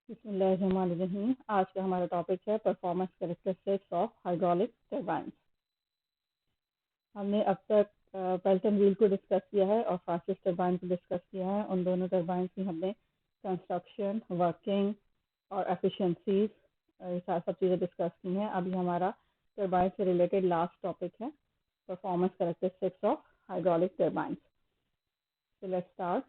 बिस्मिल्लाहिर्रहमानिर्रहीम। आज का हमारा टॉपिक है performance characteristics of hydraulic turbine. हमने अब तक पेल्टन व्हील को डिस्कस किया है और फ्रांसिस टरबाइन को डिस्कस किया है। उन दोनों टरबाइन की हमने कंस्ट्रक्शन, वर्किंग और एफिशिएंसीज सब चीज़ें डिस्कस की हैं। अभी हमारा टरबाइन से रिलेटेड लास्ट टॉपिक है performance characteristics of hydraulic turbine. So let's start.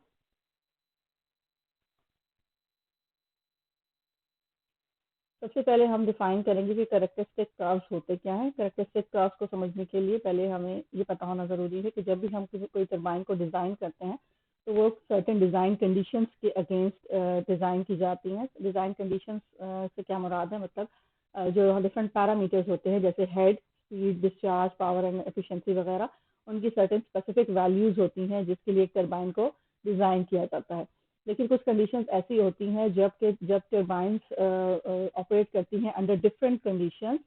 सबसे पहले हम डिफाइन करेंगे कि कैरेक्टरिस्टिक कर्व्स होते क्या हैं। कैरेक्टरिस्टिक कर्व्स को समझने के लिए पहले हमें ये पता होना ज़रूरी है कि जब भी हम कोई टरबाइन को डिज़ाइन करते हैं तो वो सर्टेन डिज़ाइन कंडीशंस के अगेंस्ट डिज़ाइन की जाती हैं। डिज़ाइन कंडीशंस से क्या मुराद है, मतलब जो डिफरेंट पैरामीटर्स होते हैं जैसे head, speed, discharge, power and efficiency वगैरह, उनकी सर्टेन स्पेसिफिक वैल्यूज़ होती हैं जिसके लिए एक टरबाइन को डिज़ाइन किया जाता है। लेकिन कुछ कंडीशंस ऐसी होती हैं जब टरबाइंस ऑपरेट करती हैं under different conditions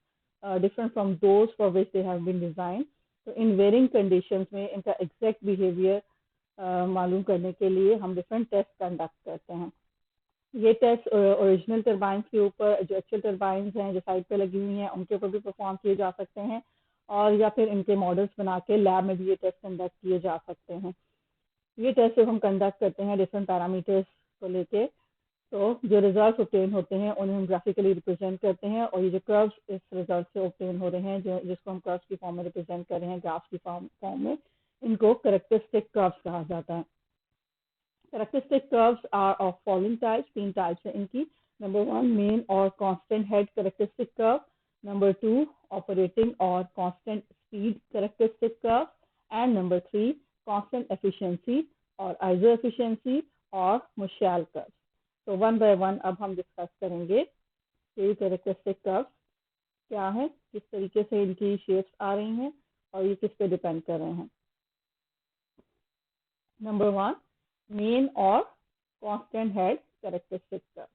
different from those for which they have been design. तो इन वेरिंग कंडीशंस में इनका एग्जैक्ट बिहेवियर मालूम करने के लिए हम डिफरेंट टेस्ट कंडक्ट करते हैं। ये टेस्ट ओरिजिनल टरबाइंस के ऊपर, जो एक्चुअल टरबाइंस हैं जो साइड पे लगी हुई हैं, उनके ऊपर भी परफॉर्म किए जा सकते हैं, और या फिर इनके मॉडल्स बना के लैब में भी ये टेस्ट कंडक्ट किए जा सकते हैं। ये टेस्ट जब हम कंडक्ट करते हैं डिफरेंट पैरामीटर्स को लेके, तो जो रिजल्ट ऑब्टेन होते हैं उन्हें हम ग्राफिकली रिप्रेजेंट करते हैं, और ये जो कर्व्स इस रिजल्ट से ऑब्टेन हो रहे हैं, जो जिसको हम कर्व्स की फॉर्म में रिप्रेजेंट कर रहे हैं, ग्राफ की फॉर्म में, इनको कैरेक्टरिस्टिक कर्व्स कहा जाता है। Characteristic curves are of following types. 3 types है इनकी। Number 1 main or constant head characteristic curve, number 2 operating or constant speed characteristic curve, and number 3 constant efficiency or iso efficiency or muschel curve. तो one by one अब हम discuss करेंगे कि characteristic curve क्या है, किस तरीके से इनकी शेप्स आ रही हैं और ये किस पे डिपेंड कर रहे हैं। Number 1 main or constant head characteristic curve.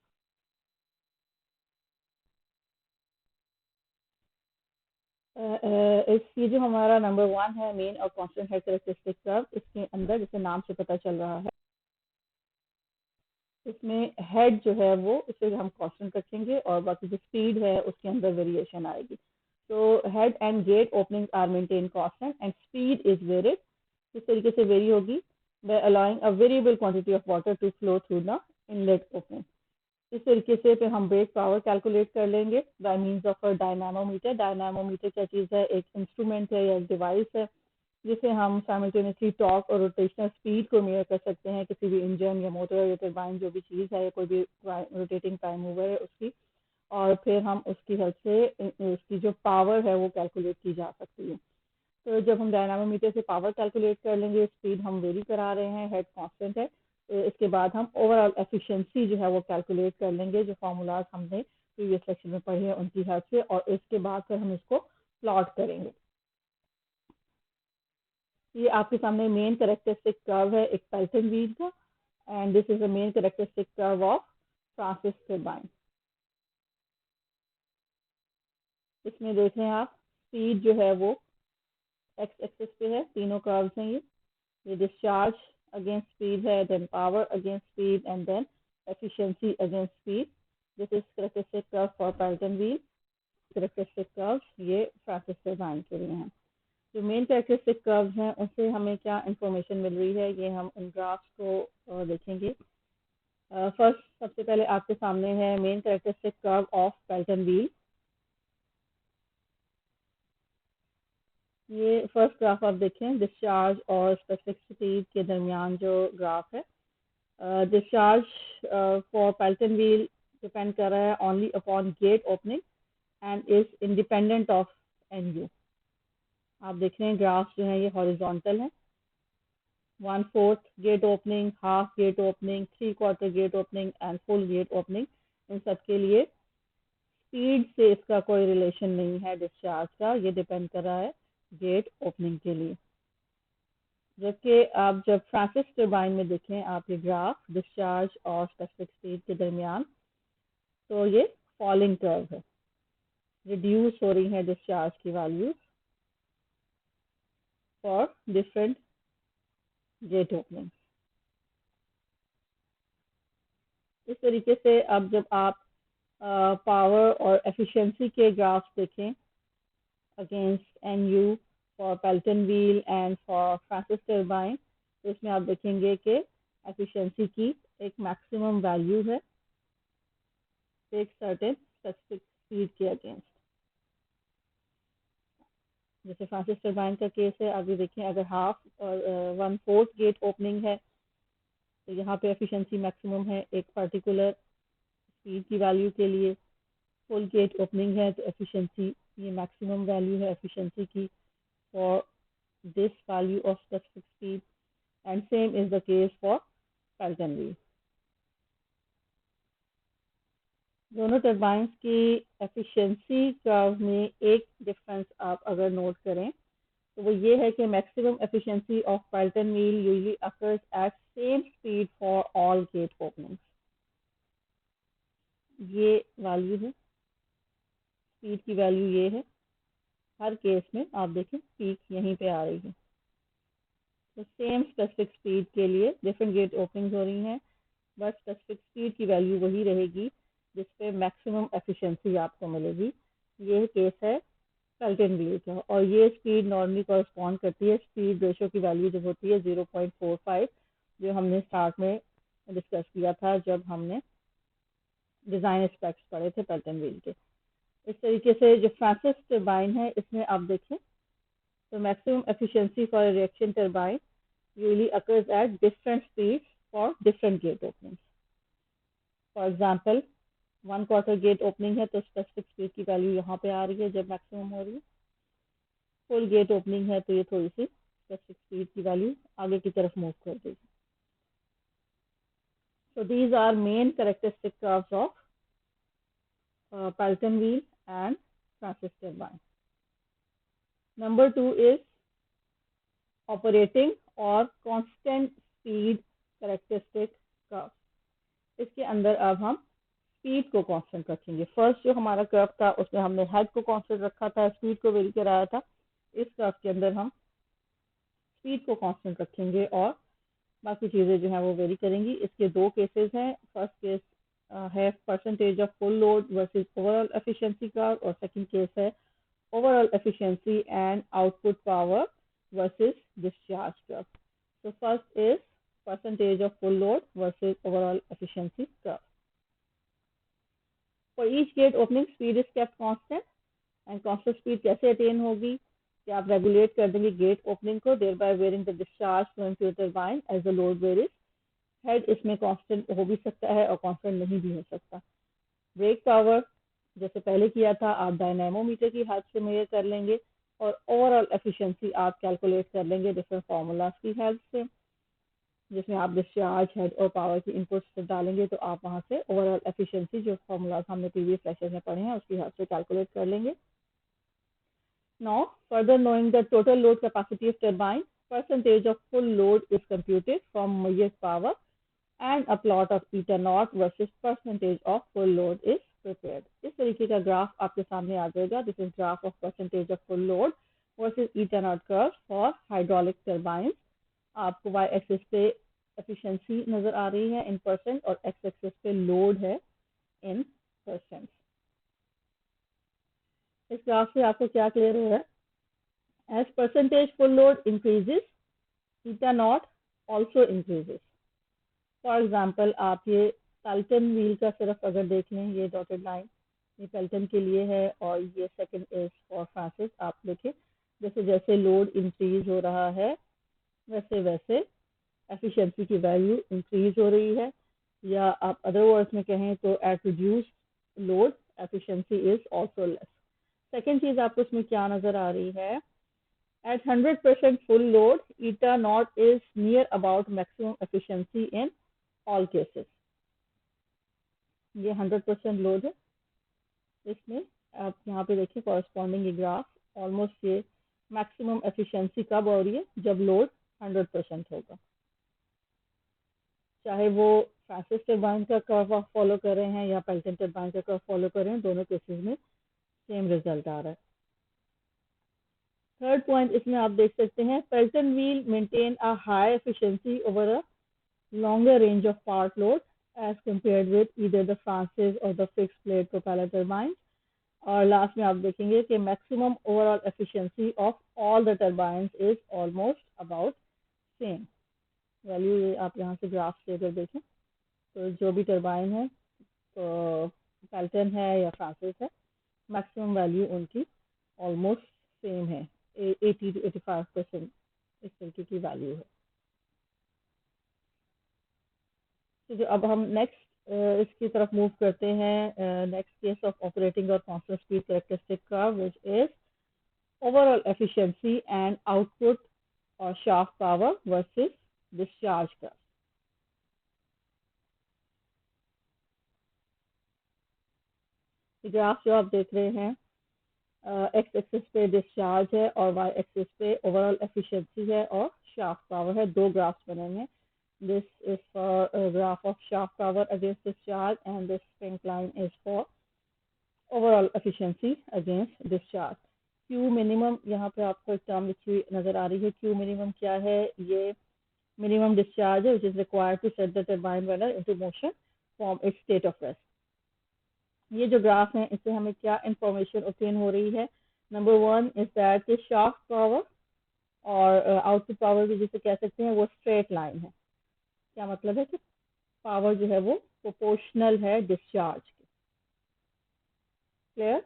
इस ये जो हमारा नंबर 1 है main or constant head characteristic curve, इसके अंदर जैसे नाम से पता चल रहा है, इसमें हेड जो है वो इसे हम कांस्टेंट रखेंगे और बाकी जो स्पीड है उसके अंदर वेरिएशन आएगी। तो head and gate opening are maintain constant and speed is varied. इस तरीके से वेरी होगी by allowing a variable quantity of water to flow through the inlet opening. इस तरीके से फिर हम ब्रेक पावर कैलकुलेट कर लेंगे by means of a dynamometer. Dynamometer क्या चीज़ है? एक इंस्ट्रूमेंट है या एक डिवाइस है जिसे हम साइमल्टेनियसली टॉर्क और रोटेशनल स्पीड को मेजर कर सकते हैं किसी भी इंजन या मोटर या टरबाइन, जो भी चीज़ है या कोई भी रोटेटिंग प्राइम मूवर है उसकी, और फिर हम उसकी हेल्प से उसकी जो पावर है वो कैलकुलेट की जा सकती है। तो जब हम डायनामोमीटर से पावर कैलकुलेट कर लेंगे, स्पीड हम वेरी करा रहे हैं, हेड कांस्टेंट है, तो इसके बाद हम ओवरऑल एफिशिएंसी जो है वो कैलकुलेट कर लेंगे, जो फार्मूलाज हमने प्रीवियस सेक्शन में पढ़े हैं उनकी हेल्प से, और इसके बाद फिर हम इसको प्लॉट करेंगे। ये आपके सामने मेन कैरेक्टरिस्टिक कर्व है एक पेल्टन व्हील का, and this is the main characteristic curve of Francis turbine. इसमें देख रहे हैं आप, स्पीड जो है वो एक्स एक्सिस पे है, तीनों कर्व्स हैं ये डिस्चार्ज अगेंस्ट स्पीड है, then power against speed, and then efficiency against speed. This is characteristic curve for Pelton wheel. Characteristic curve ये फ्रांसिस टरबाइन के लिए हैं। जो मेन कैरेक्टरिस्टिक कर्व्स हैं उससे हमें क्या इंफॉर्मेशन मिल रही है, ये हम इन ग्राफ्स को देखेंगे। फर्स्ट सबसे पहले आपके सामने है main characteristic curve of Pelton wheel. ये फर्स्ट ग्राफ आप देखें, डिस्चार्ज और स्पेसिफिक स्पीड के दरमियान जो ग्राफ है। Discharge for Pelton wheel depend कर रहा है only upon gate opening and is independent of N u. आप देख रहे हैं ग्राफ जो है ये हॉरिजॉन्टल है। 1/4 gate opening, half gate opening, 3/4 gate opening and full gate opening, इन सब के लिए स्पीड से इसका कोई रिलेशन नहीं है डिस्चार्ज का, ये डिपेंड कर रहा है गेट ओपनिंग के लिए। जबकि आप जब फ्रांसिस टरबाइन में देखें आप ये ग्राफ डिस्चार्ज और स्पेसिफिक स्पीड के दरमियान, तो ये फॉलिंग कर्व है, रिड्यूस हो रही है डिस्चार्ज की values for different gate opening. इस तरीके से अब जब आप पावर और एफिशिएंसी के ग्राफ्स देखें against NU for Pelton wheel and for Francis turbine, तो इसमें आप देखेंगे कि एफिशिएंसी की एक मैक्सिमम वैल्यू है एक सर्टेन स्पेसिफिक स्पीड के अगेंस्ट। जैसे फ्रांसिस टरबाइन का केस है, आगे देखें, अगर हाफ और 1/4 गेट ओपनिंग है तो यहाँ पे एफिशिएंसी मैक्सिमम है एक पर्टिकुलर स्पीड की वैल्यू के लिए। फुल गेट ओपनिंग है तो एफिशिएंसी, ये मैक्सिमम वैल्यू है एफिशिएंसी की for this value of specific speed, and same is the case for Pelton wheel. दोनों टरबाइंस की एफिशिएंसी कर्व में एक डिफरेंस आप अगर नोट करें तो वो ये है कि maximum efficiency of Pelton wheel usually occurs at same speed for all get openings. ये वैल्यू है, स्पीड की वैल्यू ये है, हर केस में आप देखें पीक यहीं पे आ रही है। तो सेम स्पेसिफिक स्पीड के लिए डिफरेंट गेट ओपनिंग हो रही हैं, बट स्पेसिफिक स्पीड की वैल्यू वही रहेगी जिसपे मैक्सिमम एफिशिएंसी आपको मिलेगी। ये केस है पेल्टन व्हील का, और ये स्पीड नॉर्मली कॉरस्पॉन्ड करती है स्पीड रेशो की वैल्यू जब होती है 0.45, जो हमने स्टार्ट में डिस्कस किया था जब हमने डिज़ाइन स्पेक्स पढ़े थे पेल्टन व्हील के। इस तरीके से जो फ्रांसिस टरबाइन है इसमें आप देखें तो maximum efficiency for reaction turbine usually occurs at different speeds for different gate openings. For example, 1/4 gate opening है तो स्पेसिफिक स्पीड की वैल्यू यहाँ पे आ रही है जब मैक्सिमम हो रही है। फुल गेट ओपनिंग है तो ये थोड़ी सी स्पेसिफिक स्पीड की वैल्यू आगे की तरफ मूव कर देगी। So these are main characteristic curves of Pelton wheel and Francis turbine. Number 2 is operating or constant speed characteristic curve. इसके अंदर अब हम स्पीड को कांस्टेंट रखेंगे। फर्स्ट जो हमारा कर्व था उसमें हमने हेड को कांस्टेंट रखा था, स्पीड को वेरी कराया था। इस कर्व के अंदर हम स्पीड को कांस्टेंट रखेंगे और बाकी चीज़ें जो हैं वो वेरी करेंगी। इसके दो केसेस हैं। फर्स्ट केस है percentage of full load versus overall efficiency curve, और सेकंड केस है overall efficiency and output power versus discharge curve. So first is percentage of full load versus overall efficiency curve. For each gate opening, speed is kept constant, and constant speed कैसे attain होगी कि आप regulate कर देंगे gate opening को, thereby varying the discharge flowing through the turbine as the load varies. Head इसमें constant हो भी सकता है और कांस्टेंट नहीं भी हो सकता। ब्रेक पावर जैसे पहले किया था आप डायनेमोमीटर की हेल्प से मेजर कर लेंगे, और ओवरऑल एफिशिएंसी आप कैलकुलेट कर लेंगे डिफरेंट फार्मूलाज की हेल्प से, जिसमें आप डिस्चार्ज हेड और पावर की इनपुट्स डालेंगे तो आप वहां से ओवरऑल एफिशिएंसी जो फार्मूलाज हमने प्रीवियस लेक्चर में पढ़े हैं उसकी हेल्प से कैलकुलेट कर लेंगे। Now further knowing the total load capacity of turbine, percentage of full load is computed from measured power and a plot of eta naught versus percentage of full load is prepared. इस तरीके का graph आपके सामने आ जाएगा। This is graph of percentage of full load versus eta naught curve for hydraulic turbines. आपको y axis पे efficiency नजर आ रही है इन परसेंट और x एक्सिस पे लोड है इन परसेंट। इस ग्राफ से आपको क्या क्लियर हो रहा है? As percentage full load increases, eta naught also increases. For example आप ये पेल्टन व्हील का सिर्फ अगर देख लें, ये डॉटेड लाइन ये पेल्टन के लिए है और ये सेकंड इज फॉर फ्रांसिस। आप देखें जैसे जैसे लोड इंक्रीज हो रहा है वैसे वैसे एफिशिएंसी की वैल्यू इंक्रीज हो रही है, या आप अदर वर्ड्स में कहें तो at reduce load efficiency is also less. Second चीज आपको इसमें क्या नजर आ रही है? At 100% full load eta naught is near about maximum efficiency in all cases. ये 100% लोड है। इसमें आप यहाँ पे देखिए कॉरेस्पॉन्डिंग ये ग्राफ, ऑलमोस्ट ये मैक्सिमम एफिशिएंसी कब हो रही है? जब लोड 100% होगा। चाहे वो फ्रांसिस टरबाइन का कर्व आप फॉलो कर रहे हैं या पेल्टन टरबाइन का कर्व फॉलो कर रहे हैं, दोनों केसेस में सेम रिजल्ट आ रहा है। थर्ड पॉइंट इसमें आप देख सकते हैं, Pelton wheel maintain a high efficiency over a longer range of part load as compared with either the Francis or the fixed blade propeller turbines. और लास्ट में आप देखेंगे कि maximum overall efficiency of all the turbines is almost about same value. ये आप यहाँ से graph लेकर देखें तो जो भी टर्बाइन है तो पैल्टन है या फ्रांसिस है, मैक्सिमम वैल्यू उनकी ऑलमोस्ट सेम है, 80 to 85% इस तरीके की वैल्यू है। तो जो अब हम नेक्स्ट इसकी तरफ मूव करते हैं, next case of operating or constant speed characteristic curve which is overall efficiency and output or shaft power versus discharge curve. Graph जो आप देख रहे हैं, एक्स एक्सिस पे डिस्चार्ज है और वाई एक्सिस पे ओवरऑल एफिशिएंसी है और शाफ्ट पावर है। दो ग्राफ्स बने हैं। This is for a graph of shaft power against discharge, and this pink line is for overall efficiency against discharge. Q minimum यहाँ पे आपको एक टर्म लिखी हुई नजर आ रही है। Q minimum क्या है? ये minimum discharge है which is required to set the turbine runner into motion from its state of rest. ये जो ग्राफ है इससे हमें क्या इंफॉर्मेशन ऑब्टेन हो रही है? Number one is that the shaft power और आउटपुट पावर भी जिसे कह सकते हैं वो स्ट्रेट लाइन है। क्या मतलब है कि पावर जो है वो प्रोपोर्शनल है डिस्चार्ज के। क्लियर?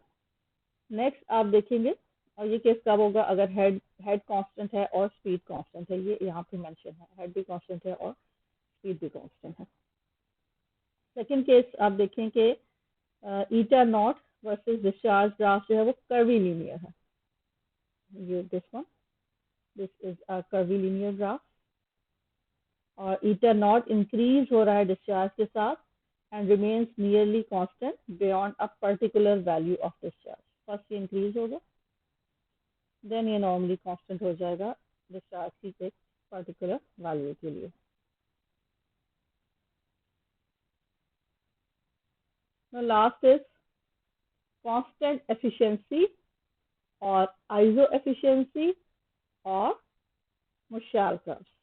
नेक्स्ट आप देखेंगे, और ये केस कब होगा? अगर हेड कांस्टेंट है और स्पीड कांस्टेंट है। ये यहाँ पे मेंशन है, हेड भी कांस्टेंट है और स्पीड भी कांस्टेंट है। सेकंड केस आप देखें कि ईटा नॉट वर्सेस डिस्चार्ज ग्राफ जो है वो कर्वी लीनियर है। ये this is a curvy linear graph, और ईटा नॉट इंक्रीज हो रहा है डिस्चार्ज के साथ and remains nearly constant beyond a particular value of discharge. First ये increase होगा, then ये normally constant हो जाएगा discharge की एक particular value के लिए। Now last is constant efficiency और iso efficiency और Marshall curves।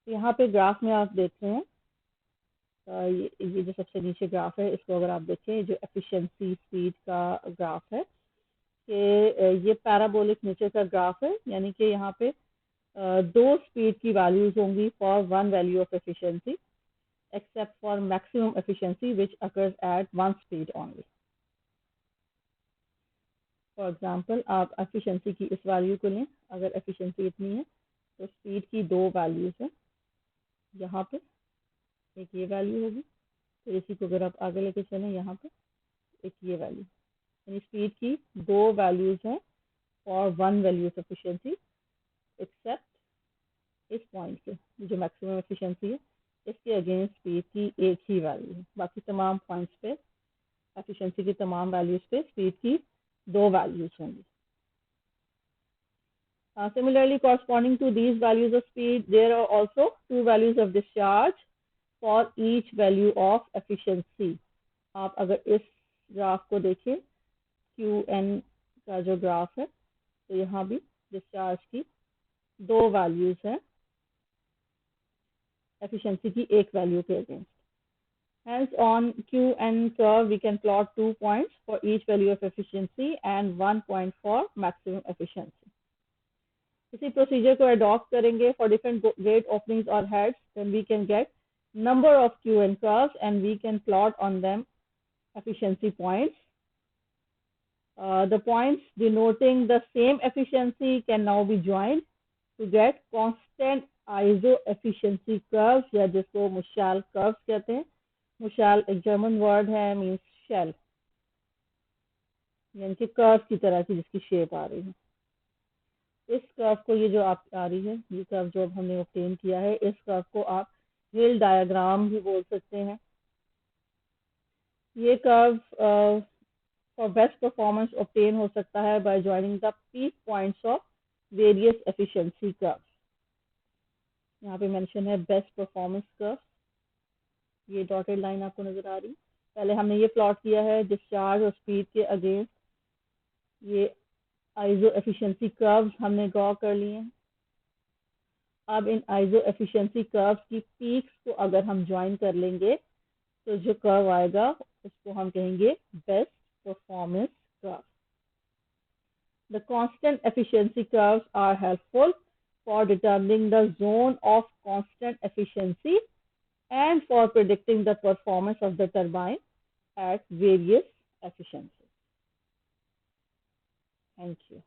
यहाँ पे ग्राफ में आप देख रहे हैं, ये जो सबसे नीचे ग्राफ है इसको अगर आप देखें, जो एफिशिएंसी स्पीड का ग्राफ है कि ये पैराबोलिक नेचर का ग्राफ है, यानी कि यहाँ पे दो स्पीड की वैल्यूज होंगी for one value of efficiency except for maximum efficiency which occurs at one speed only. For example आप एफिशिएंसी की इस वैल्यू को लें, अगर एफिशिएंसी इतनी है तो स्पीड की दो वैल्यूज हैं। यहाँ पे एक ये वैल्यू होगी, तो इसी को अगर आप आगे लेके चलें यहाँ पे एक ये वैल्यू, यानी स्पीड की दो वैल्यूज हैं for one value of efficiency except इस पॉइंट के, जो मैक्सिमम एफिशिएंसी है इसके अगेंस्ट स्पीड की एक ही वैल्यू है। बाकी तमाम पॉइंट्स पे एफिशिएंसी की तमाम वैल्यूज पे स्पीड की दो वैल्यूज होंगी। Similarly, corresponding to these values of speed, there are also two values of discharge for each value of efficiency. आप अगर इस ग्राफ को देखें, QN का जो ग्राफ है, तो यहाँ भी डिस्चार्ज की दो वैल्यूज हैं एफिशिएंसी की एक वैल्यू के against. Hence, on QN curve, we can plot 2 points for each value of efficiency and 1 point for maximum efficiency. इसी प्रोसीजर को अडॉप्ट करेंगे for different gate openings or heads, then we can get number of QN curves and we can plot on them efficiency points. The points denoting the same efficiency can now be joined to get constant iso efficiency curves, या जिसको Marshall curves कहते हैं। Marshall एक German word है, means shell, यानी कि curve की तरह की जिसकी शेप आ रही है। इस कर्व को, ये जो आप आ रही है, ये कर्व जो हमने ऑब्टेन किया है, इस कर्व को आप हिल डायग्राम भी बोल सकते हैं। ये curve for best performance obtain हो सकता है bye joining the peak points of various efficiency curve. यहाँ पे मेंशन है बेस्ट परफॉर्मेंस कर्व, ये डॉटेड लाइन आपको नजर आ रही है। पहले हमने ये प्लॉट किया है डिस्चार्ज और स्पीड के अगेंस्ट ये आइसो एफिशिएंसी कर्व्स हमने ड्रॉ कर लिए हैं। अब इन आइसो एफिशिएंसी कर्व्स की पीक्स को अगर हम ज्वाइन कर लेंगे तो जो कर्व आएगा उसको हम कहेंगे best performance curve. The constant efficiency curves are helpful for determining the zone of constant efficiency and for predicting the performance of the turbine at various efficiencies. Thank you.